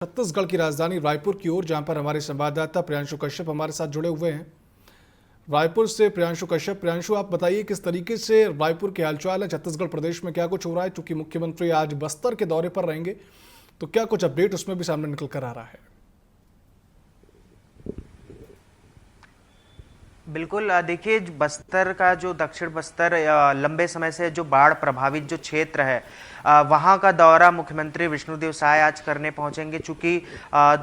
छत्तीसगढ़ की राजधानी रायपुर की ओर, जहां पर हमारे संवाददाता प्रियांशु कश्यप हमारे साथ जुड़े हुए हैं। रायपुर से प्रियांशु कश्यप। प्रियांशु, आप बताइए किस तरीके से रायपुर के हालचाल है, छत्तीसगढ़ प्रदेश में क्या कुछ हो रहा है? चूंकि मुख्यमंत्री आज बस्तर के दौरे पर रहेंगे, तो क्या कुछ अपडेट उसमें भी सामने निकल कर आ रहा है? बिल्कुल। देखिए, बस्तर का जो दक्षिण बस्तर लंबे समय से जो बाढ़ प्रभावित जो क्षेत्र है, वहाँ का दौरा मुख्यमंत्री विष्णुदेव साय आज करने पहुंचेंगे। चूंकि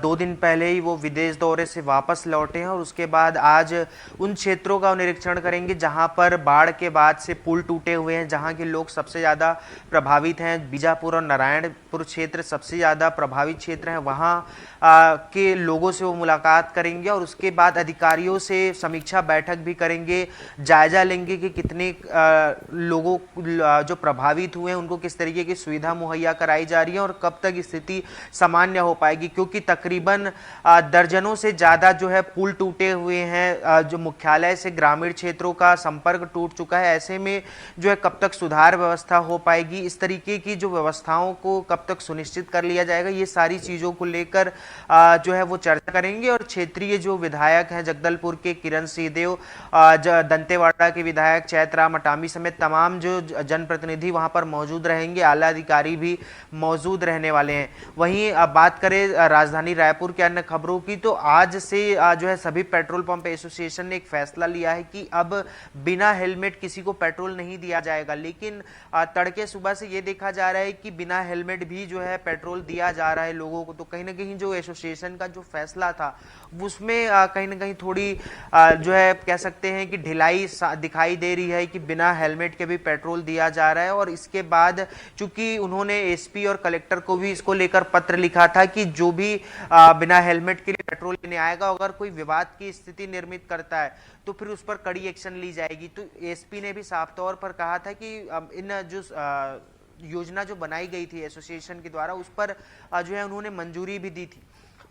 2 दिन पहले ही वो विदेश दौरे से वापस लौटे हैं और उसके बाद आज उन क्षेत्रों का निरीक्षण करेंगे जहां पर बाढ़ के बाद से पुल टूटे हुए हैं, जहां के लोग सबसे ज़्यादा प्रभावित हैं। बीजापुर और नारायणपुर क्षेत्र सबसे ज़्यादा प्रभावित क्षेत्र हैं। वहाँ के लोगों से वो मुलाकात करेंगे और उसके बाद अधिकारियों से समीक्षा बैठक भी करेंगे, जायजा लेंगे कि कितने लोगों जो प्रभावित हुए हैं उनको किस तरीके की सुविधा मुहैया कराई जा रही है और कब तक स्थिति सामान्य हो पाएगी। क्योंकि तकरीबन दर्जनों से ज्यादा जो है पुल टूटे हुए हैं, जो मुख्यालय से ग्रामीण क्षेत्रों का संपर्क टूट चुका है। ऐसे में जो है कब तक सुधार व्यवस्था हो पाएगी, इस तरीके की जो व्यवस्थाओं को कब तक सुनिश्चित कर लिया जाएगा, ये सारी चीजों को लेकर जो है वो चर्चा करेंगे। और क्षेत्रीय जो विधायक हैं जगदलपुर के किरण सिंहदेव, दंतेवाड़ा के विधायक चैतराम अटामी समेत तमाम जो जनप्रतिनिधि वहां पर मौजूद रहेंगे, आला अधिकारी भी मौजूद रहने वाले हैं। वहीं अब बात करें राजधानी रायपुर के अन्य खबरों की, तो आज से जो है सभी पेट्रोल पंप एसोसिएशन ने एक फैसला लिया है कि अब बिना हेलमेट किसी को पेट्रोल नहीं दिया जाएगा। लेकिन तड़के सुबह से ये देखा जा रहा है कि बिना हेलमेट भी जो है पेट्रोल दिया जा रहा है लोगों को। तो कहीं ना कहीं जो एसोसिएशन का जो फैसला था उसमें कहीं ना कहीं थोड़ी जो है कह सकते हैं कि ढिलाई दिखाई दे रही है कि बिना हेलमेट के भी पेट्रोल दिया जा रहा है। और इसके बाद चूंकि उन्होंने एसपी और कलेक्टर को भी इसको लेकर पत्र लिखा था कि जो भी बिना हेलमेट के लिए पेट्रोल लेने आएगा, अगर कोई विवाद की स्थिति निर्मित करता है तो फिर उस पर कड़ी एक्शन ली जाएगी। तो एसपी ने भी साफ तौर पर कहा था कि इन जो योजना जो बनाई गई थी एसोसिएशन के द्वारा उस पर जो है उन्होंने मंजूरी भी दी थी।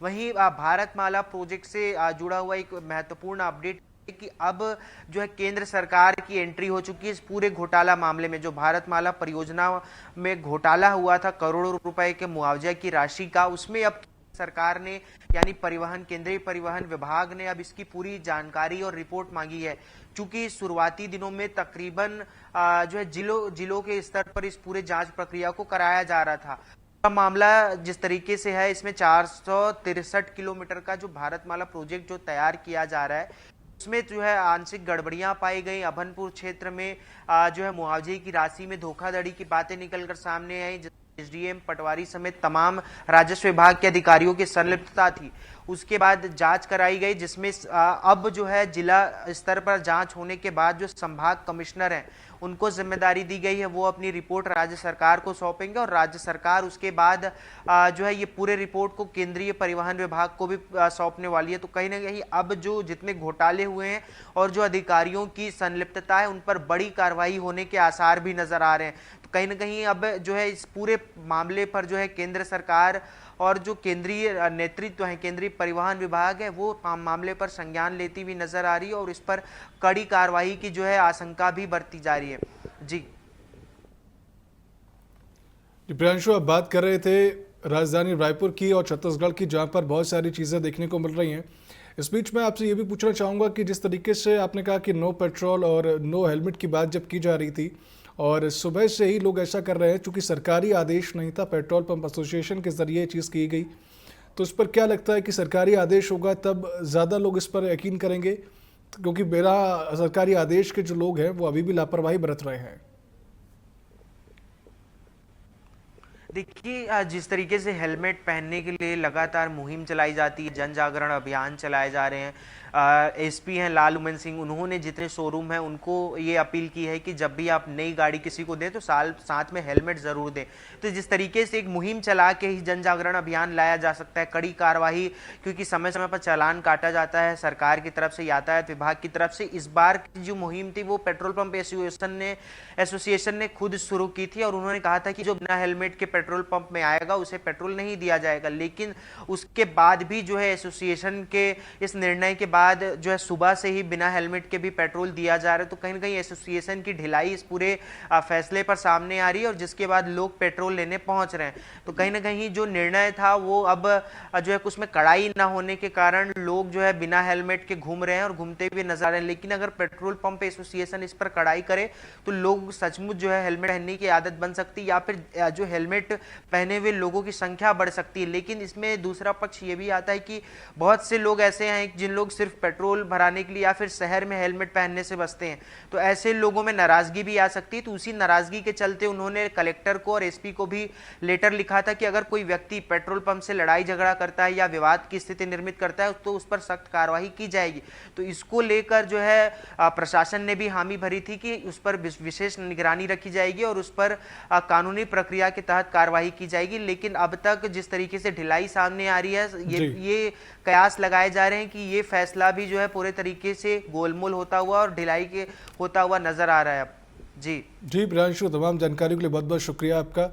वहीं भारतमाला प्रोजेक्ट से जुड़ा हुआ एक महत्वपूर्ण अपडेट कि अब जो है केंद्र सरकार की एंट्री हो चुकी है इस पूरे घोटाला मामले में। जो भारतमाला परियोजना में घोटाला हुआ था करोड़ों रुपए के मुआवजा की राशि का, उसमें अब सरकार ने यानी केंद्रीय परिवहन विभाग ने अब इसकी पूरी जानकारी और रिपोर्ट मांगी है। चूंकि शुरुआती दिनों में तकरीबन जो है जिलों के स्तर पर इस पूरे जांच प्रक्रिया को कराया जा रहा था। मामला जिस तरीके से है, इसमें 463 किलोमीटर का जो भारतमाला प्रोजेक्ट जो तैयार किया जा रहा है उसमें जो है आंशिक गड़बड़ियां पाई गई। अभनपुर क्षेत्र में जो है मुआवजे की राशि में धोखाधड़ी की बातें निकलकर सामने आई। एसडीएम पटवारी समेत तमाम राजस्व विभाग के अधिकारियों की संलिप्तता थी। उसके बाद जांच कराई गई जिसमें अब जो है जिला स्तर पर जांच होने के बाद जो संभाग कमिश्नर हैं उनको जिम्मेदारी दी गई है, वो अपनी रिपोर्ट राज्य सरकार को सौंपेंगे और राज्य सरकार उसके बाद जो है ये पूरे रिपोर्ट को केंद्रीय परिवहन विभाग को भी सौंपने वाली है। तो कहीं ना कहीं अब जो जितने घोटाले हुए हैं और जो अधिकारियों की संलिप्तता है उन पर बड़ी कार्रवाई होने के आसार भी नजर आ रहे हैं। तो कहीं ना कहीं अब जो है इस पूरे मामले पर जो है केंद्र सरकार और जो केंद्रीय नेतृत्व है, केंद्रीय परिवहन विभाग है, वो मामले पर संज्ञान लेती हुई नजर आ रही है और इस पर कड़ी कार्रवाई की जो है आशंका भी बढ़ती जा रही है। जी प्रियांशु, आप बात कर रहे थे राजधानी रायपुर की और छत्तीसगढ़ की, जहां पर बहुत सारी चीज़ें देखने को मिल रही हैं। इस बीच मैं आपसे ये भी पूछना चाहूँगा कि जिस तरीके से आपने कहा कि नो पेट्रोल और नो हेलमेट की बात जब की जा रही थी और सुबह से ही लोग ऐसा कर रहे हैं, चूँकि सरकारी आदेश नहीं था, पेट्रोल पंप एसोसिएशन के ज़रिए ये चीज़ की गई, तो इस पर क्या लगता है कि सरकारी आदेश होगा तब ज़्यादा लोग इस पर यकीन करेंगे? क्योंकि बिना सरकारी आदेश के जो लोग हैं वो अभी भी लापरवाही बरत रहे हैं। देखिए, जिस तरीके से हेलमेट पहनने के लिए लगातार मुहिम चलाई जाती है, जन जागरण अभियान चलाए जा रहे हैं, एसपी हैं लालूमन सिंह, उन्होंने जितने शोरूम हैं उनको ये अपील की है कि जब भी आप नई गाड़ी किसी को दें तो साथ में हेलमेट जरूर दें। तो जिस तरीके से एक मुहिम चला के ही जन जागरण अभियान लाया जा सकता है, कड़ी कार्रवाई, क्योंकि समय समय पर चालान काटा जाता है सरकार की तरफ से, यातायात विभाग की तरफ से। इस बार की जो मुहिम थी वो पेट्रोल पंप एसोसिएशन ने खुद शुरू की थी और उन्होंने कहा था कि जो बिना हेलमेट के पेट्रोल पंप में आएगा उसे पेट्रोल नहीं दिया जाएगा। लेकिन उसके बाद भी जो है एसोसिएशन के इस निर्णय के बाद बाद जो है सुबह से ही बिना हेलमेट के भी पेट्रोल दिया जा रहा है। तो कहीं ना कहीं एसोसिएशन की ढिलाई इस पूरे फैसले पर सामने आ रही है और जिसके बाद लोग पेट्रोल लेने पहुंच रहे हैं। तो कहीं ना कहीं जो निर्णय था वो अब जो है उसमें कड़ाई ना होने के कारण लोग जो है बिना हेलमेट के घूम रहे हैं और घूमते हुए नजर आ रहे हैं। लेकिन अगर पेट्रोल पंप एसोसिएशन इस पर कड़ाई करे तो लोग सचमुच जो है हेलमेट पहनने की आदत बन सकती है या फिर जो हेलमेट पहने हुए लोगों की संख्या बढ़ सकती है। लेकिन इसमें दूसरा पक्ष ये भी आता है कि बहुत से लोग ऐसे हैं जिन लोग सिर्फ पेट्रोल भराने के लिए या फिर शहर में हेलमेट पहनने से बचते हैं, तो ऐसे लोगों में नाराजगी भी आ सकती है। तो उसी नाराजगी के चलते उन्होंने कलेक्टर को और एसपी को भी लेटर लिखा था कि अगर कोई व्यक्ति पेट्रोल पंप से लड़ाई झगड़ा करता है या विवाद की स्थिति निर्मित करता है तो उस पर सख्त कार्रवाई की जाएगी। तो इसको लेकर जो है प्रशासन ने भी हामी भरी थी कि उस पर विशेष निगरानी रखी जाएगी और उस पर कानूनी प्रक्रिया के तहत कार्रवाई की जाएगी। लेकिन अब तक जिस तरीके से ढिलाई सामने आ रही है, ये कयास लगाए जा रहे हैं कि ये फैसला भी जो है पूरे तरीके से गोलमोल होता हुआ और ढिलाई के होता हुआ नजर आ रहा है। जी प्रियांशु, तमाम जानकारी के लिए बहुत बहुत शुक्रिया आपका।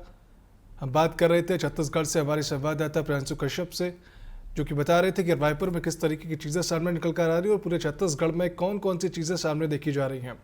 हम बात कर रहे थे छत्तीसगढ़ से हमारे संवाददाता प्रियांशु कश्यप से, जो कि बता रहे थे कि रायपुर में किस तरीके की चीज़ें सामने निकल कर आ रही है और पूरे छत्तीसगढ़ में कौन कौन सी चीज़ें सामने देखी जा रही हैं।